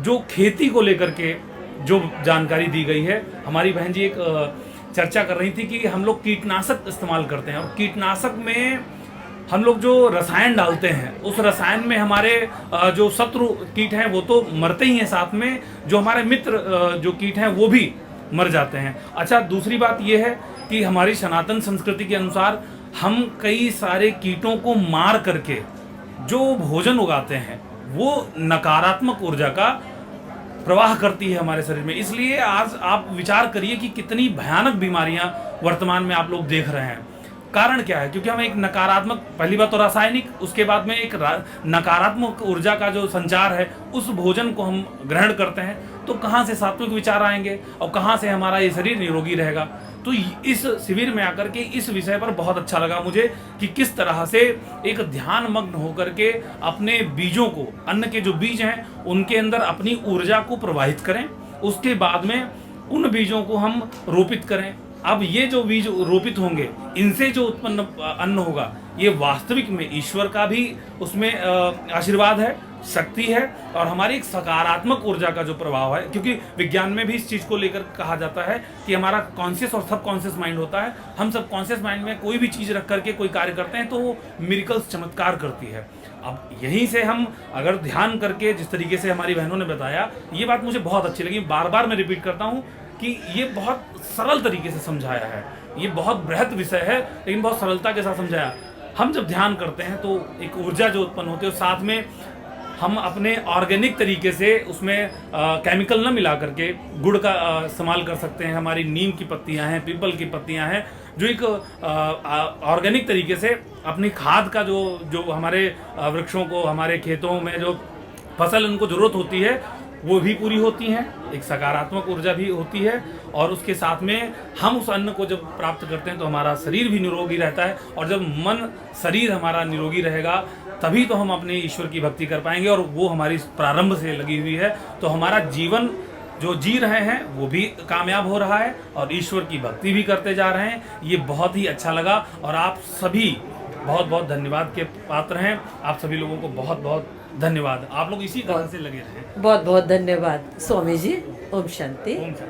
जो खेती को लेकर के जो जानकारी दी गई है, हमारी बहन जी एक चर्चा कर रही थी कि हम लोग कीटनाशक इस्तेमाल करते हैं और कीटनाशक में हम लोग जो रसायन डालते हैं उस रसायन में हमारे जो शत्रु कीट हैं वो तो मरते ही हैं, साथ में जो हमारे मित्र जो कीट हैं वो भी मर जाते हैं। अच्छा, दूसरी बात ये है कि हमारी सनातन संस्कृति के अनुसार हम कई सारे कीटों को मार करके जो भोजन उगाते हैं वो नकारात्मक ऊर्जा का प्रवाह करती है हमारे शरीर में। इसलिए आज आप विचार करिए कि कितनी भयानक बीमारियां वर्तमान में आप लोग देख रहे हैं। कारण क्या है? क्योंकि हम एक नकारात्मक, पहली बात तो रासायनिक, उसके बाद में एक नकारात्मक ऊर्जा का जो संचार है उस भोजन को हम ग्रहण करते हैं, तो कहाँ से सात्विक विचार आएंगे और कहाँ से हमारा ये शरीर निरोगी रहेगा। तो इस शिविर में आकर के इस विषय पर बहुत अच्छा लगा मुझे कि किस तरह से एक ध्यान मग्न होकर के अपने बीजों को, अन्न के जो बीज हैं उनके अंदर अपनी ऊर्जा को प्रवाहित करें, उसके बाद में उन बीजों को हम रोपित करें। अब ये जो बीज रोपित होंगे, इनसे जो उत्पन्न अन्न होगा, ये वास्तविक में ईश्वर का भी उसमें आशीर्वाद है, शक्ति है और हमारी एक सकारात्मक ऊर्जा का जो प्रभाव है। क्योंकि विज्ञान में भी इस चीज को लेकर कहा जाता है कि हमारा कॉन्शियस और सब कॉन्शियस माइंड होता है। हम सब कॉन्शियस माइंड में कोई भी चीज रख करके कोई कार्य करते हैं तो वो मिरेकल्स, चमत्कार करती है। अब यहीं से हम अगर ध्यान करके, जिस तरीके से हमारी बहनों ने बताया, ये बात मुझे बहुत अच्छी लगी। बार बार मैं रिपीट करता हूँ कि ये बहुत सरल तरीके से समझाया है। ये बहुत बृहद विषय है लेकिन बहुत सरलता के साथ समझाया। हम जब ध्यान करते हैं तो एक ऊर्जा जो उत्पन्न होती है, साथ में हम अपने ऑर्गेनिक तरीके से उसमें केमिकल न मिला करके गुड़ का इस्तेमाल कर सकते हैं। हमारी नीम की पत्तियां हैं, पीपल की पत्तियां हैं, जो एक ऑर्गेनिक तरीके से अपनी खाद का जो हमारे वृक्षों को, हमारे खेतों में जो फसल उनको जरूरत होती है वो भी पूरी होती हैं। एक सकारात्मक ऊर्जा भी होती है और उसके साथ में हम उस अन्न को जब प्राप्त करते हैं तो हमारा शरीर भी निरोगी रहता है। और जब मन, शरीर हमारा निरोगी रहेगा तभी तो हम अपने ईश्वर की भक्ति कर पाएंगे और वो हमारी प्रारंभ से लगी हुई है। तो हमारा जीवन जो जी रहे हैं वो भी कामयाब हो रहा है और ईश्वर की भक्ति भी करते जा रहे हैं। ये बहुत ही अच्छा लगा और आप सभी बहुत बहुत धन्यवाद के पात्र हैं। आप सभी लोगों को बहुत बहुत धन्यवाद। आप लोग इसी तरह से लगे रहें। बहुत बहुत धन्यवाद स्वामी जी। ओम शांति। ओम शांति।